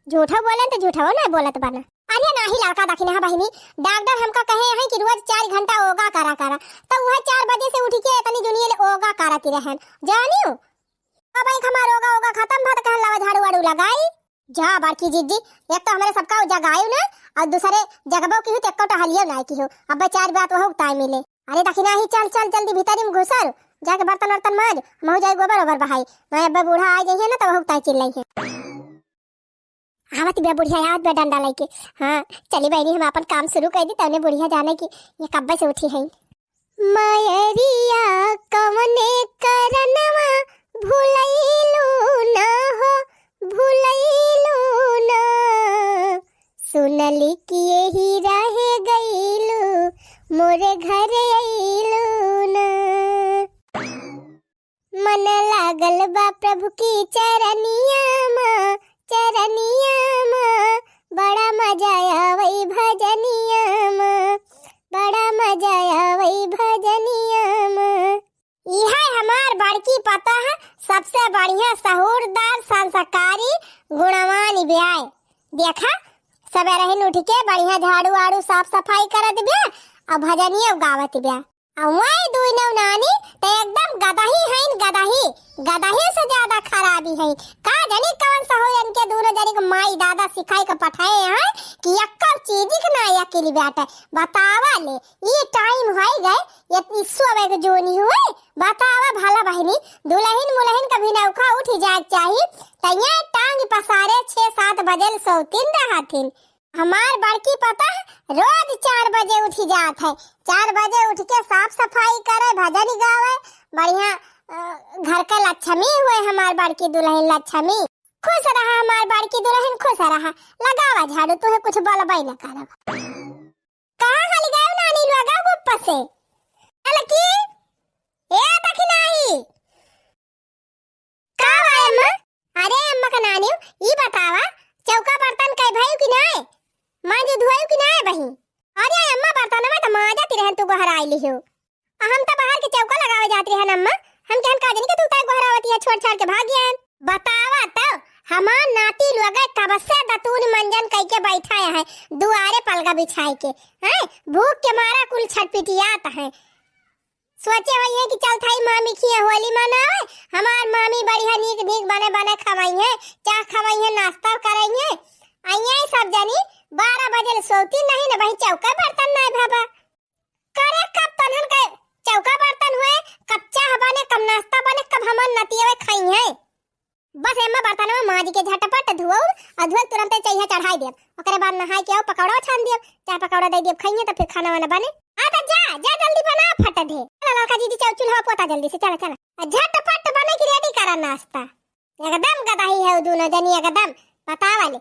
S1: झूठा बोलन तो झूठा नहीं बोलत बना। अरे नाही लड़का दखिन है बहनी, डॉक्टर हमका कहे हैं कि रोज 4 घंटा योगा करा तो वह 4 बजे से उठ के इतनी दुनिया योगा करती रहन जानियो। अब एक हमारा योगा खत्म भत कहन लावा झाड़ू वाड़ू लगाई जा बड़की जीजी। एक तो हमारे सबका जगायो ना और दूसरे जगबो की हो तो एकटा हलियो नहीं की हो। अब 4 बात वह टाइम मिले। अरे दखिना ही चल चल जल्दी भीतर में घुसर जाके बर्तन वर्तन मांज महु जाए गोबर ओबर बहाई। मैं अब बूढ़ा आ जाइए ना तो वह टाइम चिल्लाई है आवत बे बुढ़िया याद बे डंडा लेके। हां चली बहनी हम अपन काम शुरू कर दी तने बुढ़िया जाने की ये कब्बे से उठी है। मायरिया कवने करनवा भूलैलू ना हो भूलैलू ना, सुनली कि यही रहे गईलू मोरे घर आईलू ना। मन लागल बा प्रभु की चरनिया मां बड़ा मजा आवई भजनिया मां, बड़ा मजा आवई भजनिया मां। यह हमार बड़की पता है सबसे बढ़िया सहूरदार संस्कारी गुणवान ब्याह। देखा सवेरे उठ के बढ़िया झाड़ू वाड़ू साफ सफाई करत ब्या और भजनिया गावत ब्या। वही दुई नौ नानी तो एकदम गदही है, गदही से ज्यादा खराबी है। का जानी कौन सा हो इनके दोनों जनी को माई दादा सिखाई के पठाए हैं कि यक्का चीज की ना अकेली बैठे। बतावा ले ये टाइम हो गए ये ईश्वर के जोनी हुए। बतावा भला बहनी दुल्हन मुलहन कभी नौका उठ जाए चाहिए तैया टांग पसारे 6-7 बजे सौतीन रहथिन। हमार बड़की पता रोज 4 बजे उठी जात है, 4 बजे उठ के साफ सफाई करे भजन गावे बढ़िया घर का लक्ष्मी हुए हमार बड़की दुल्हन लक्ष्मी। खुश रहा हमार बड़की दुल्हन खुश रहा। लगावा झाड़ू तो है कुछ बोलबाई न करब। कहां खाली गए नानी लगा गुप्पा से अलकी ए तक नहीं का अम्मा? अरे अम्मा का नानी ई बतावा चौका बर्तन कई भाई कि नहीं मांज धोयो कि नहीं बही? अरे अम्मा बर्तन में तो मांजती रहन तू घर आई लियो। हम तो बाहर के चौका लगावे जाती रहन अम्मा। हम कहन का जनी के तू ता घर आवती है छोड़ के भाग गया। बतावा तो हमार नाती लगे कब से दतून मंजन कई के बैठा है दुआरे पलगा बिछाई के हैं भूख के मारा कुल छटपिटियात है। सोचे हुई है कि चल थाई मामी की होली मनावे हमार मामी बढ़िया नीक बने खवाई है चाह खवाई है नाश्ता कराई है। आइए सब जनी 12 बजे सोती नहीं न भाई चौका बर्तन नहीं भाबा करे कब तनहन के चौका बर्तन हुए कब चाह बने कब नाश्ता बने कब हमन नतियावे खाई है। बस एमा बर्तन में माजी के झटपट धुओ अधुल तुरंत चाहिए चढ़ाई देब ओकरे बाद नहाई के आओ पकौड़ा छान देब चाय पकौड़ा दे देब खाइए तो फिर खाना वाना बने। आ तो जा जल्दी बना फट दे लड़का जी चल चूल्हा पोता जल्दी से चल झटपट बने की रेडी करा नाश्ता। एकदम गदाही है दोनों जनी एकदम पता वाले।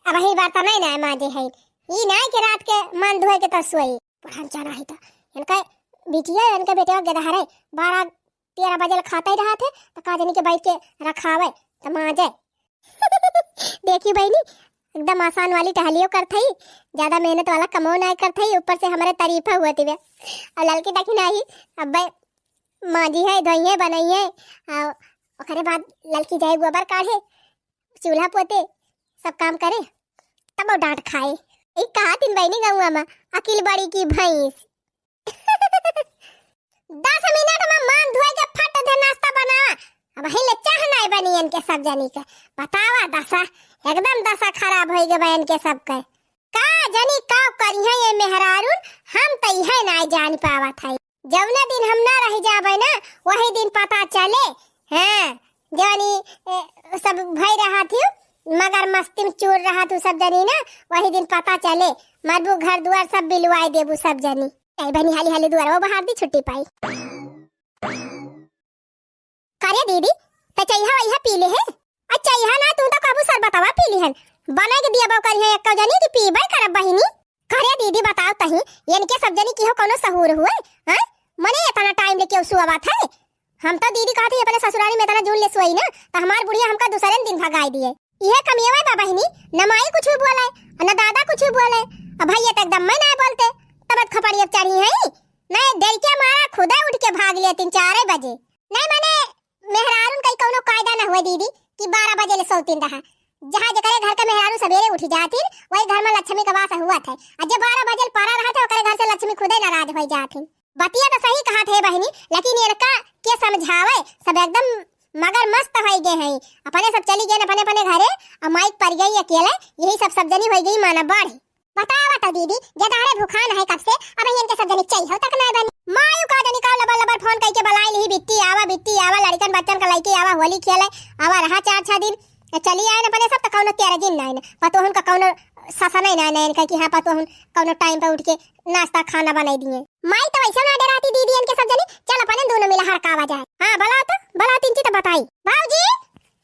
S1: अब ही बर्तन नहीं ना माजे है ई नहीं के रात के मन धोए के तो सोई पढ़न जाना है तो इनका बिटिया इनका बेटा गधा रे 12-13 बजे खाता ही रहा थे तो का जनी के बैठ के रखावे तो माजे। देखी बहनी एकदम आसान वाली टहलियो करथई ज्यादा मेहनत वाला कमो नहीं करथई ऊपर से हमारे तारीफा हुआ थी और लड़की देखी नहीं अब माजी है धोइए बनाइए और ओकरे बाद लड़की जाए गोबर काढ़े चूल्हा पोते सब काम करे तब डांट खाए। एक कहा तीन बहनी गौआ में अकेली बड़ी की भैंस 10 मिनट में मान धोए के फट दे नाश्ता बना। अब हिले चाह नहीं बनी इनके सब जनी के बतावा दशा एकदम दशा खराब हो गए इनके सब के का जनी का करिए ये मेहरारून हम तो यह नहीं जान पावा था। जौना दिन हम ना रह जाबे ना वही दिन पता चले हैं जनी सब भई रहा थी मगर मस्ती में चूर रहा तू सब जनी ना वही दिन पता चले मरबू घर दुआर सब बिलवाई देबू सब जनी। बहनी हाली हाली दुआर वो बाहर दी छुट्टी पाई। करे दीदी त चाहिए वही पी ले है। अच्छा यहाँ ना तू तो काबू सर बतावा पी ली है बना के दिया बाव करी है एक जनी की पीबे करब बहिनी। करे दीदी बताओ तही इनके सब जनी की हो कोनो सहूर हुए हैं मने इतना टाइम लेके सुआवा था। हम तो दीदी कहती अपने ससुराली में इतना जून ले सोई ना तो हमार बुढ़िया हमका दूसरे दिन भगाई दिए। यह कमियावा बा बहिनी न माई कुछ बोले न दादा कुछ बोले अब भैया तो एकदम मैं ना बोलते तब खपड़ी अब चढ़ी है नहीं देर के मारा खुदा उठ के भाग लिया 3-4 बजे। नहीं माने मेहरारून कई कोनो कायदा ना हुए दीदी कि 12 बजे ले सोतीन रहा। जहाँ जकरे घर का मेहरारू सवेरे उठ जाती वही घर में लक्ष्मी का वास हुआ था। आज जब 12 बजे पारा रहा था ओकरे घर से लक्ष्मी खुदे नाराज हो जाती। बतिया तो सही कहा थे बहिनी लेकिन इनका के समझावे सब एकदम मगर मस्त हो गए हैं अपने सब चली गए अपने अपने घरे और माइक पर गई अकेले यही सब जनी हो गई माना बढ़। बतावा तो दीदी जदारे भूखान है कब से अब इनके सब जनी चाहिए तक ना बनी मायू का जनी का लबर लबर फोन करके बुलाई ली बिट्टी आवा लड़कन बच्चन का लड़की आवा होली खेले आवा रहा 4-6 दिन चली आए न अपने सब तो कौनो 13 दिन नहीं पतो उनका कौनो ससा नहीं ना इनका कि हां पतो हम कौनो टाइम पे उठ के नाश्ता खाना बनाई दिए। माई तो वैसे ना डराती दीदी इनके सब जनी चल अपने दोनों मिला हड़कावा जाए। हां बला तीन चीज तो बताई भाऊजी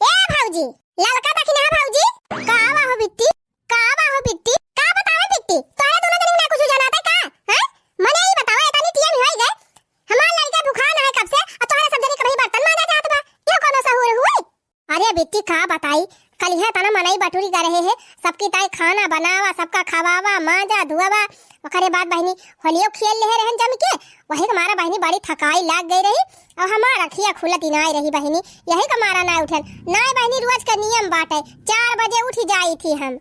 S1: ए भाऊजी ललका दखिन है भाऊजी का आवा हो बिट्टी का बतावे बिट्टी तोरे दोनों जनी ना कुछ जनाते का हैं मने ही बताओ इतनी टीएम होई गए हमार लड़का भूखा ना है कब से और तोरे सब जनी कभी बर्तन मांजा जात बा क्यों कोनो सहूर हुई। अरे बिट्टी का बताई कल है तना मनाई बटूरी कर रहे हैं सबकी ताई खाना बनावा सबका खवावा मांजा धुआवा ओकरे बाद बहनी होलियो खेल ले रहन जम के वही हमारा बहनी बड़ी थकाई लाग गई रही और हमारा अखिया खुलत नहीं रही बहनी यही का मारा ना उठल ना बहनी रोज का नियम बाटे 4 बजे उठ जाई थी हम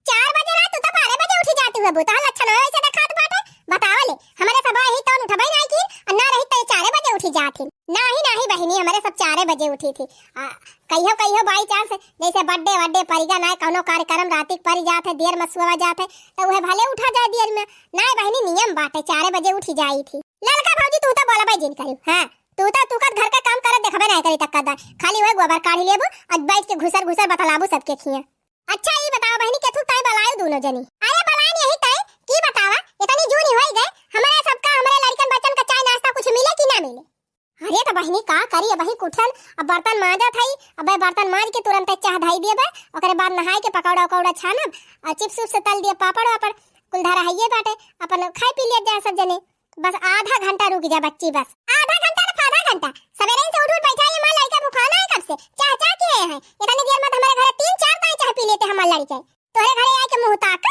S1: 4 बजे रात तो 12 बजे उठ जाती है बुता लक्षण है ऐसे दिखात बाटे बतावले हमारे सब ही तो उठबई नहीं की और ना रही तो 4 बजे उठी जाती नहीं बहनी हमारे सब 4 बजे उठी थी। कहियो बाई चांस जैसे बर्थडे परिगा ना कोनो कार्यक्रम रातिक परि जात है देर में सुवा जात है तो वह भले उठा जाए देर में ना बहनी नियम बाटे 4 बजे उठी जाई थी। लड़का भौजी तू तो बोला भाई जिन करी हां तू का घर का काम करे देखबे नहीं करी तक्का खाली वह गोबर काढ़ी लेबू और बैठ के घुसर बतलाबू सबके खिया। अच्छा ये बताओ बहनी के तू ताई बलायो दोनों जनी अरे बलान यही ताई की बतावा इतनी जूनी होई गए हमारे सबका हमारे लड़कन बच्चन का चाय नाश्ता कुछ मिले कि ना मिले। अरे तो बहनी का करी अब ही कुठन अब बर्तन मांजा थाई अब बर्तन मांज के तुरंत चाह धाई दिए बा ओकरे बाद नहाए के पकौड़ा छानब और चिप्स से तल दिए पापड़ कुल धरा हइए बाटे अपन खाई पी लिया जा सब जने बस आधा घंटा रुक जा बच्ची बस आधा घंटा ना आधा घंटा सवेरे से उठ बैठा है मां लड़का भूखाना है कब से चाह के है इतनी देर में हमारे घर 3-4 ताई चाह पी लेते हमारे लड़के तोरे घरे आए के मुंह ताक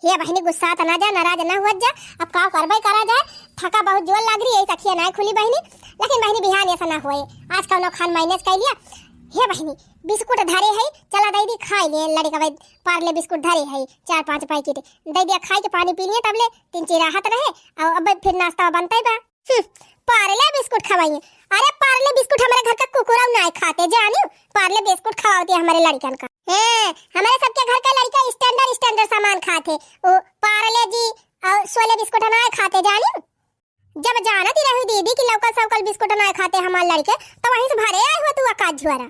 S1: हे बहनी गुस्सा त ना जा नाराज ना हुआ जा अब का करबई करा जाए थका बहुत जोर लग रही है सखिया ना खुली बहनी लेकिन बहनी बिहान ऐसा ना होए आज कौनो खान मैनेज कर लिया। हे बहनी बिस्कुट धरे है चला दे दी खाई ले लड़का भाई पार्ले बिस्कुट धरे है 4-5 पैकेट दे दिया खाई के पानी पी लिए तबले 3 राहत रहे और अब फिर नाश्ता बनता बा पार्ले बिस्कुट खवाइए। अरे पार्ले बिस्कुट हमारे घर का कुकुरा ना खाते जानियो पार्ले बिस्कुट खवाती है हमारे लड़कन का हमारे सबके घर का लड़का स्टैंडर्ड सामान खाते वो पार्ले जी और सोले बिस्कुट ना खाते जानियो। जब जानत ही रही दीदी कि लौका सौकल बिस्कुट ना खाते हमारे लड़के तो वहीं से भरे आए हुआ तू आकाश झुआरा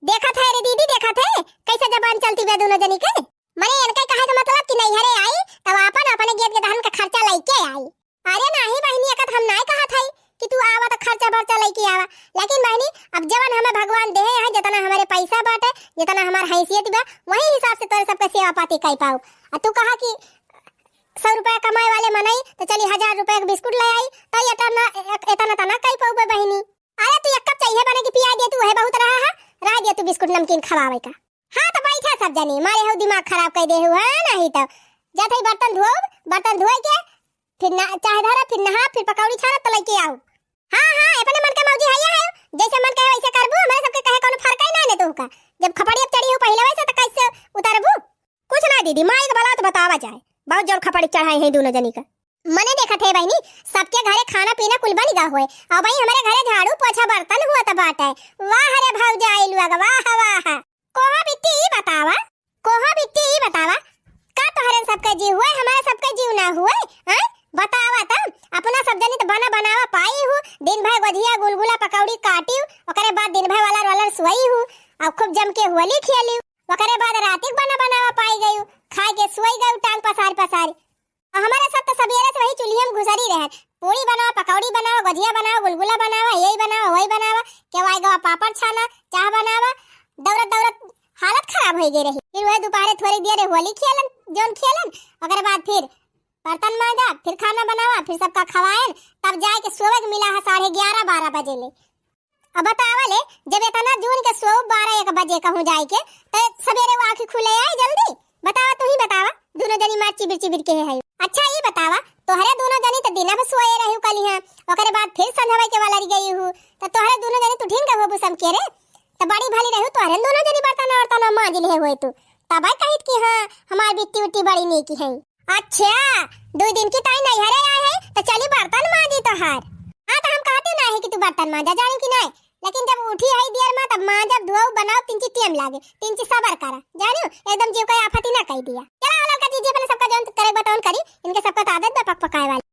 S1: देखा था रे दीदी देखा थे कैसे जबान चलती बे दोनों जनी के मने इनके कहे का मतलब कि नहीं हरे आई तब अपन अपने गेट के धान का खर्चा लेके आई। अरे नहीं बहनी एकत हम नहीं कहा था कि तू आवा तो खर्चा लेके आवा लेकिन बहनी अब जवन हमें भगवान दे है जितना हमारे पैसा बाटे जितना हमार हैसियत बा वही हिसाब से तोरे सबका सेवा पाती कर पाऊ और तू कहा कि 100 रुपया कमाए वाले मनाई तो चली 1000 रुपया का बिस्कुट ले आई तो इतना तना कई पाऊ बहनी। अरे तू एक कप चाहिए बने कि पिया दे तू है बहुत रहा दे तू बिस्कुट नमकीन खवावे का। हां तो बैठा सब जनी मारे हो दिमाग खराब कर दे हुआ नहीं तो जाते ही बर्तन धोए के फिर ना चाय धरा फिर नहा फिर पकौड़ी छाना तो लेके आओ। हां अपने मन का मौजी है जैसे मन कहे वैसे करबू हमारे सबके कहे कोनो फर्क ही ना ने तो का जब खपड़ी अब चढ़ी हो पहले वैसे तो कैसे उतारबू कुछ ना दीदी माई के भला तो बतावा जाए बहुत जोर खपड़ी चढ़ाई है दोनों जनी का मने देखा थे बहनी सबके घरे खाना पीना कुल बन गया होए और भाई हमारे घरे झाड़ू पोछा बर्तन हुआ तो बात है। वाह रे भौजा आइलुआ वाह कोहा बिट्टी बतावा का तोहरे सबका जीव हुए हमारे सबका जीव ना हुए हैं बतावा तब अपना सब जनी तो बनावा पाई हूँ दिन भर गोधिया गुलगुला पकौड़ी काटी ओकरे बाद दिन भर वाला सोई हूँ और खूब जम के होली खेली ओकरे बाद रातिक बनावा पाई गई खाए के सोई गई टांग पसार हमारे साथ तो सवेरे से वही चूल्हे में घुसरी रहे। पूरी बनाओ, पकौड़ी बनाओ, गुजिया बनाओ, गुलगुला बनाओ, यही बनाओ वही बनाओ, केवाई गवा पापड़ छाना, चाह बनावा, दौड़त दौड़त हालत खराब हो गई रही। फिर वह दोपहर थोड़ी देर होली खेलन, जोन खेलन, ओकर बाद फिर बर्तन मांजा, फिर खाना बनावा, फिर सबका खवाएन, तब जाए के सोवे के मिला है 11:30-12 बजे ले। अब बतावा ले, जब इतना जून के सो 12-1 बजे कहूँ जाए के तो सवेरे वो आँखें खुले आई जल्दी? बतावा, तू ही बतावा। दोनों जनी मार चिबिर चिबिर के है। अच्छा ये बतावा, तोहरे दोनों जनी तो दिन भर सोए रही कल यहाँ, ओकरे बाद फिर संझवा के वाला गई हूँ, तो तोहरे दोनों जनी तू ढीन के होबू सम के रे, तो बड़ी भली रहू तोहरे दोनों जनी बर्तन वर्तन मांज ले होए तू, तब कहित कि हां हमार बिट्टी उट्टी बड़ी नेकी है। अच्छा 2 दिन की ताई नहीं हरे आए है तो चली बर्तन मांजी तोहार। हां तो हम कहते ना है कि तू बर्तन मांजा, जानी कि नहीं, लेकिन जब उठी आई देर में तब मांजा धोओ बनाओ 3 चीज टाइम लागे, 3 चीज सबर करा, जानियो एकदम जीव का आफत ही ना कह दिया। चला वाला का चीज अपने सबका जान करे बताओ करी, इनके सबका आदत बा पक पकाए वाली।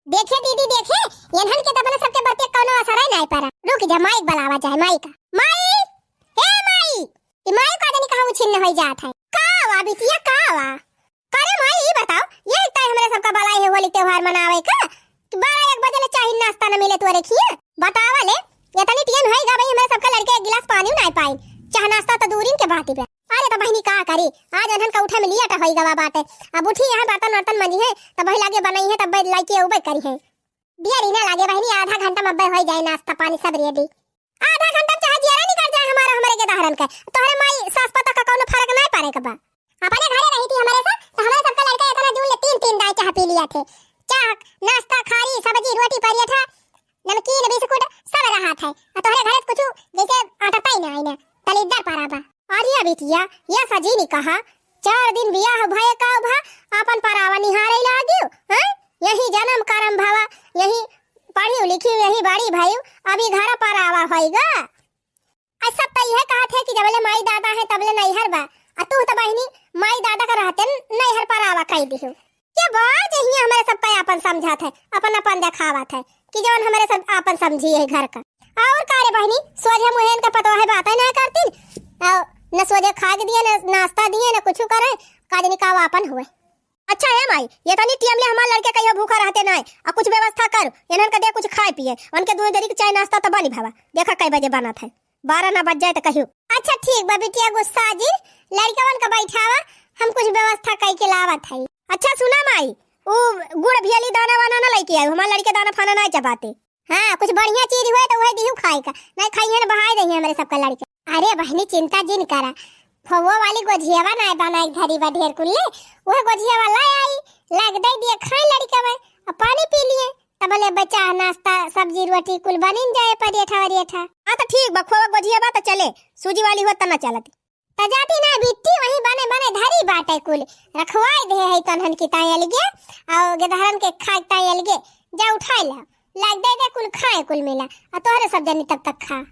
S1: देखे दीदी देखे, यहन के तबले सबके बरते कोनो असर ही नहीं पड़ा। रुक जा, माइक बुलावा जाए, माइक माई, हे माई, ई माई का जानी कहां छिन्न होई जात है। कावा बिटिया कावा, करे माई ई बताओ, ये तय हमरे सबका बलाई है होली त्योहार मनावे का कि 12-1 बजे ले चाय नाश्ता न मिले तो रखिए, बतावा ले इतनी टियन होई गा भाई हमरे सबका लड़के 1 गिलास पानी नहीं पाई, चाह नाश्ता तो दूरिन के बात पे। अरे तो बहनी का करी, आज अनहन का उठे में लिया टा होई गवा बाटे, अब उठी यहां बर्तन वर्तन मंजी है तब वही लागे बनाई है, तब लाइके उबे करी है, देरी ना लागे बहनी, आधा घंटा में अब्बे होई जाए नाश्ता पानी सब रेडी। आधा घंटा चाहे जियारा निकल जाए हमारा हमरे के दहरन के, तोहरे माई सास पता का कोनो फर्क नहीं पड़े के बा। अपने घरे रही थी हमारे साथ तो हमारे सबका लड़का इतना जून ले 3-3 दाई चाह पी लिया थे, चाह नाश्ता खारी सब्जी रोटी परिया था, नमकीन बिस्कुट सब रहा था, तोहरे घरे कुछ जैसे आटा पाई ना आई ना तलीदर पराबा। अरे बिटिया ये सजी नहीं कहा 4 दिन बियाह भय का भा अपन परावा निहारे लागियो हैं, यही जन्म करम भावा, यही पढ़ी लिखी, यही बड़ी भाई, अभी घर परावा होइगा। ऐसा तो यह कहा थे कि जबले माई दादा है तबले नैहर बा, तू तो बहनी माई दादा का रहते नैहर परावा कह दियो के बात यही हमारे सब का अपन समझात है, अपन अपन दिखावत है कि जौन हमारे सब अपन समझी है घर का। और कारे बहनी सोझे मुहेन का पतो है बात ना करती, न सोझे खा के दिए न नाश्ता दिए न कुछ करे, काजनी का अपन हुए। अच्छा है माई, ये तनी टीम ले हमार लड़के कहियो भूखा रहते नहीं, आ कुछ व्यवस्था कर, इनन का दे कुछ खाए पिए, उनके 2 देरी के चाय नाश्ता तो बनी भावा, देखा कई बजे बनत है, 12 ना बज जाए तो कहियो। अच्छा ठीक बा बिटिया, गुस्सा जी लड़कवन का बैठावा, हम कुछ व्यवस्था कई के लावत है। अच्छा सुना माई, वो गुड़ भियली दाना वाना ना लेके आयो, हमार लड़के दाना फाना नहीं चबाते। हां कुछ बढ़िया चीज हुए तो वही दिहु खाए का, नहीं खाइए ना बहाई दही हमारे सबका लड़के। अरे बहनी चिंता जिन करा, फवो वाली गोझियावा ना बनाई घरी बा ढेर कुल्ले, वो गोझिया वाला आई लग दे दिए खाए लड़के में, अब पानी पी लिए तबले बचा नाश्ता सब्जी रोटी कुल बनिन जाए परेठा वरेठा। हां तो ठीक बा, खोवा गोझिया बा तो चले, सूजी वाली हो त ना चलती त जाती ना बिट्टी वही बने बने धरी बाटे कुल रखवाई दे है तनहन की ताई अलगे और गेदहरन के खाए ताई अलगे, जा उठाई ला लग दे कुल खाए कुल मिला, आ तोहरे सब जनी तब तक खा।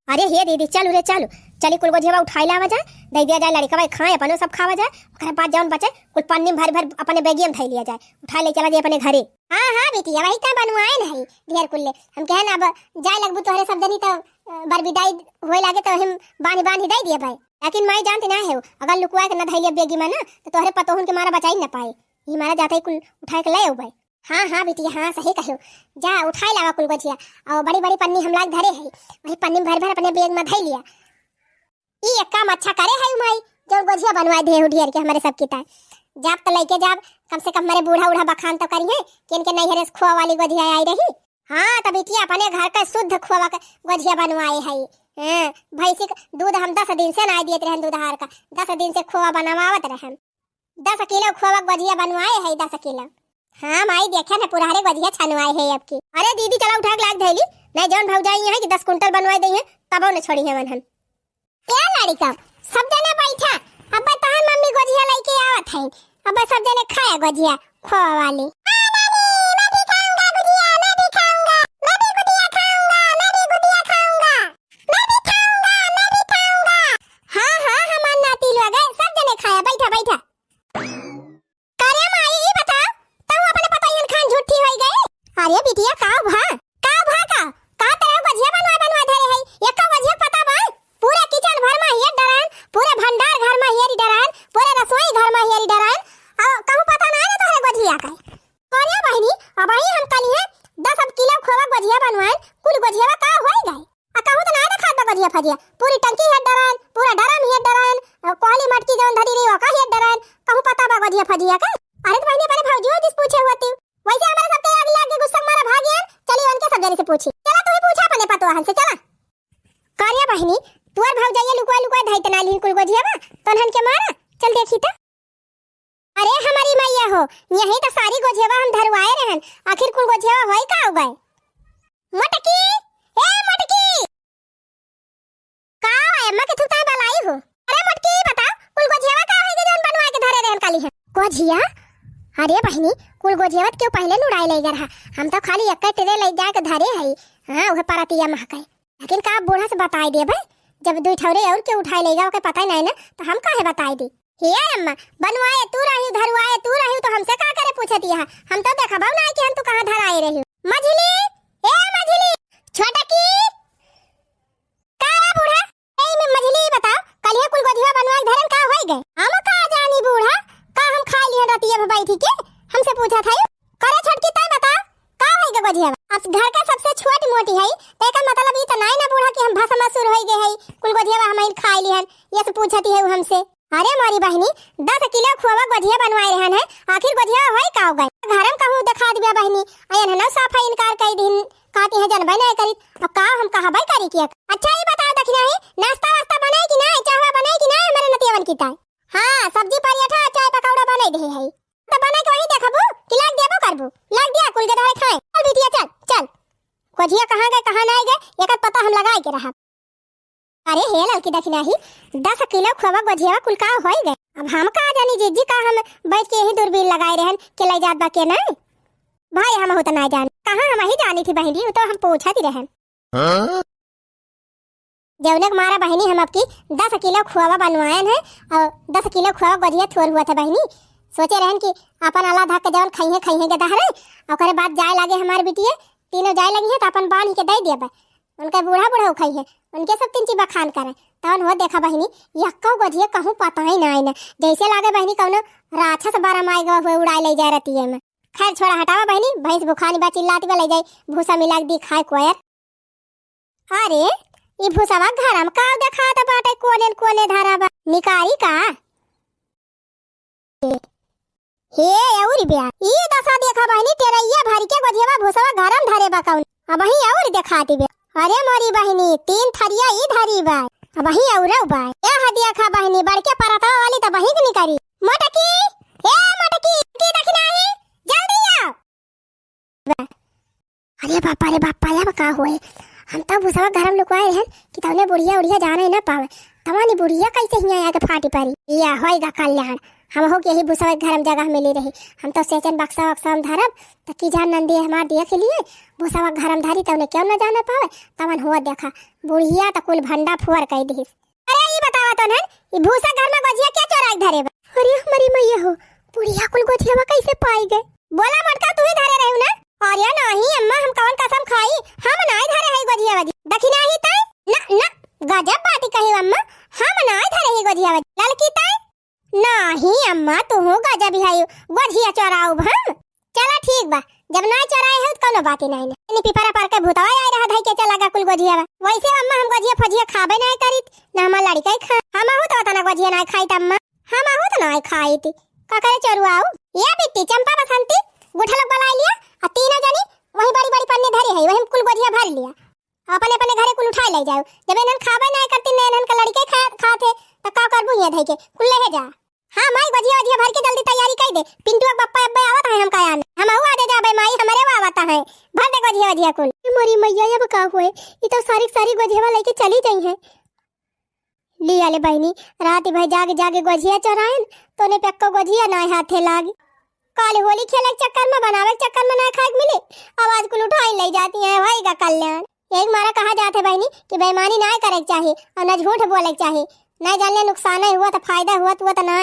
S1: अरे हे दीदी चलो रे चलो, चली कुल गोझिया उठाई लावा जाए, दे दिया जाए लड़का भाई खाए अपन सब खावा जाए, ओकरे बाद जौन बचे कुल पन्नी में भर भर अपने बैगिया में धई लिया जाए, उठा ले चला जाए अपने घरे। हां हां बेटिया वही का बनवाए नहीं ढेर कुल्ले, हम कहे ना अब जाए लगबू तोहरे सब जनी तो बर विदाई होए लागे तो हम बानी बानी दे दिए भाई, लेकिन मैं जानती ना है अगर लुकवा के ना धई लिया बेगी में ना तो तोहरे पतोहन के मारा बचाई ना पाए, ई मारा जाते कुल उठा के ले आओ भाई। हाँ हाँ बेटी हाँ सही कहो, जा उठाई लावा कुल गोझिया और बड़ी बड़ी पन्नी हम लाग धरे है, वही पन्नी में भर भर अपने बैग में धई लिया। ई एक काम अच्छा करे है माई, जो गोझिया बनवाए दे ढेर के हमारे सब किता जाब तो लेके जाब, कम से कम हमारे बूढ़ा उढ़ा बखान तो करी है कि इनके नहीं हरे खोआ वाली गोझिया आई रही। हाँ तब बेटी अपने घर का शुद्ध खोआ का गोझिया बनवाए है। हां भैंसी दूध हम 10 दिन से ना दिए रहे दूधार का, 10 दिन से खोआ बनवावत रहे, 10 किलो खोआ गोझिया बनवाए है 10 किलो। हाँ माई देखे ना पुराने गोझिया छनवाए है अब की। अरे दीदी चला उठा के लाग धैली, नहीं जौन भौजाई है कि 10 कुंटल बनवाए दई है तब न छोड़ी है मनहन। क्या लड़का सब जने बैठा, अब तहां मम्मी गोझिया लेके आवत है, अब सब जने खाया गोझिया खोआ वाली। अरे बिटिया का भा का तेरा गोझिया बनवा धरे है, एक गोझिया पता बा पूरे किचन भर में ये डरान, पूरे भंडार घर में ये डरान, पूरे रसोई घर में ये डरान, और कहूं पता ना है तोहरे गोजिया फजिया पूरी टंकी हेड डरान पूरा डरम हेड डरान कोहली मटकी जौन धरी रही ओका हेड डरान कहूं पता बा गोजिया फजिया का। अरे तो बहनी पहले भौजियो जिस पूछे होती वैसे हमारे सबके आग लाग के गुस्सा मारा भागियन चली उनके सब जरी से पूछी चला तू ही पूछा अपने पतवाहन से चला कारिया बहनी तुअर भौजाइया लुकवा लुकवा धाई तना लिन कुल गोजिया बा तनहन के मारा चल देखी त। अरे हमारी मैया हो यही तो सारी गोजियावा हम धरवाए रहन आखिर कुल गोजियावा होई का उगाए मटकी ए मटकी का है अम्मा के थुता बलाई हो। अरे मटकी बता कुल गोजियावा का है जौन बनवा के धरे रहन काली है गोजिया। अरे बहनी कुल गोजियावा क्यों पहले नुड़ाई ले गया हम तो खाली एक टेरे ले जा के धरे है हां ओहे परतिया महकाए लेकिन का बूढ़ा से बताई दे भाई जब दो ठौरे और के उठाई लेगा ओके पता नहीं ना तो हम काहे बताई दी हे अम्मा बनवाए तू रही धरवाए तू रही तो हमसे का करे पूछती है हम तो देखा भाव ना कि हम तू कहां धराए रही मझली ए मझली छोटा की का बूढ़ा ए में मझली बताओ कलिया कुल गोजिया बनवाए धरन का होई गए हम का जानी बूढ़ा का हम खा लिए रतिया में बैठी के हमसे पूछा था करे छोटकी तय बता का होई गए गोजिया अब घर का सबसे छोटी मोटी है ते का मतलब ई तो नहीं ना बूढ़ा कि हम भसमासुर होई गए है कुल गोजिया हम खा लिहन ये तो पूछती है हमसे। अरे मारी बहनी 10 किलो खोवा गोजिया बनवाए रहन है आखिर गोजिया होई का हो गए घरम कहूं दिखा दिया बहनी अयन है ना साफा इनकार कई दिन कहती है जनबे नहीं करी अब का हम कहा भाई करी किया। अच्छा ये बताओ दखना है नाश्ता वास्ता बनाई कि नहीं चाहवा बनाई कि नहीं हमारे नतियवन की ताई हां सब्जी पराठा चाय पकौड़ा बनाई दे है तो बना के वही देखबो कि लाग देबो करबो लाग दिया कुल के धरे खाए चल बिटिया चल चल गोजिया कहां गए कहां नहीं गए एक पता हम लगाए के रहा। अरे हे लड़की दखना ही 10 किलो खोवा गोजिया कुल का होई गए अब हम का जानी जीजी का हम बैठ के यही दूरबीन लगाए रहन के ले जात बा के नहीं भाई हम होता ना जान कहां हम ही जानी थी बहनी तो हम पूछती रहन जौनक मारा बहनी हम आपकी 10 किलो खोवा बनवाएन है और 10 किलो खोवा गोजिया थोर हुआ था बहनी सोचे रहन कि अपन अला धक जौन खाइए के दहरे ओकरे बाद जाए लागे हमार बिटिया तीनों जाए लगी है तो अपन बांध के दे दिया उनका बूढ़ा बूढ़ा उखाई है उनके सब तीन चीज बखान करे तवन हो देखा बहनी यक्का गोजिया कहूं पता ही ना ना जैसे लागे बहनी कौनो राक्षस बारा माएगा हुए उड़ाई ले जा रही है में खैर छोड़ा हटावा बहनी भैंस बुखानी बा चिल्लाती बा ले जाए भूसा मिला के दिखाए कोयर। अरे ये भूसावा घरम का देखा था बाटे कोने कोने धारा बा निकारी का हे औरी बिया ये दशा देखा बहनी टेरैया भरी के गोजिया भूसावा घरम धरे बा कौन अब ही और दिखाती बे। अरे मोरी बहनी 3 थरिया ई धरी बा अब ही औरौ बा ए हदिया खा बहनी बड़के परता वाली त बही के निकारी मटकी ए मटकी की दखना है जल्दी आओ। अरे बापा या का होए हम तो भूसावा घरम लुकवाए हैं कि तौने बुढ़िया उड़िया जाने ना पावे तवानी बुढ़िया कैसे हिया आके फाटी पारी या होएगा कल्याण हम हो के ही भूसावा घरम जगह मिली रही हम तो सेचन बक्सा बक्सा हम धरब त की जान नंदी हमार दिया के लिए भूसावा घरम धारी तौने क्यों न जाने पावे तवन हुआ देखा बुढ़िया त कुल भंडा फुअर कई दी। अरे ये बतावा तो न ये भूसा घर में गोजिया क्या चोराई धरे बा। अरे हमारी मैया हो बुढ़िया कुल गोजिया कैसे पाई गए बोला मटका तू ही धरे रहू ना और या नहीं अम्मा हम कौन कसम खाई हम नहीं धरे है गोजिया दखिना ही तय ना ना गजब बाटी कही अम्मा हम नहीं धरे है गोजिया लड़की तय नहीं अम्मा तू हो गजब है गोजिया चोराऊ हम चला ठीक बा जब ना चोराए है तो कोनो बात ही नहीं ना पिपरा पर के भूतवा आई रहा धाई के चलागा कुल गोजिया वैसे अम्मा हम गोजिया फजिया खाबे नहीं करित ना हम लड़का खा हम हो तो तना गोजिया नहीं खाई अम्मा हम हो तो नहीं खाई थी का करे चोरुआऊ ये बिट्टी चंपा बसंती गुठा लोग बुला लिया और तीनों जनी वही बड़ी बड़ी पन्ने धरी है वही कुल गोजिया भर लिया अपने अपने घरे कुल उठाई ले जाओ जब इन्हन खाबे नहीं करती ने इन्हन का लड़के खाते तो का करबू ये धाई के कुल ले जा। हां माई गोजिया गोजिया भर के जल्दी तैयारी कर दे पिंटू के पप्पा अब्बे आवत है हम का आने हम आ दे जाबे माई हमारे आवत है भर दे गोजिया गोजिया कुल मोरी मैया अब का हुए ये तो सारी गोजिया लेके चली गई है लिया ले बहनी रात भर जागे जागे गोजिया चरायन तो ने पक्को गोजिया ना हाथे लाग काले होली खेले के चक्कर में बनावे के चक्कर में ना खाए मिले आवाज कुल उठाई ले जाती है भाई का कल्याण एक मारा कहा जाते बहनी कि बेईमानी ना करे चाहिए और ना झूठ बोले चाहिए ना जाने नुकसान हुआ तो फायदा हुआ तो ना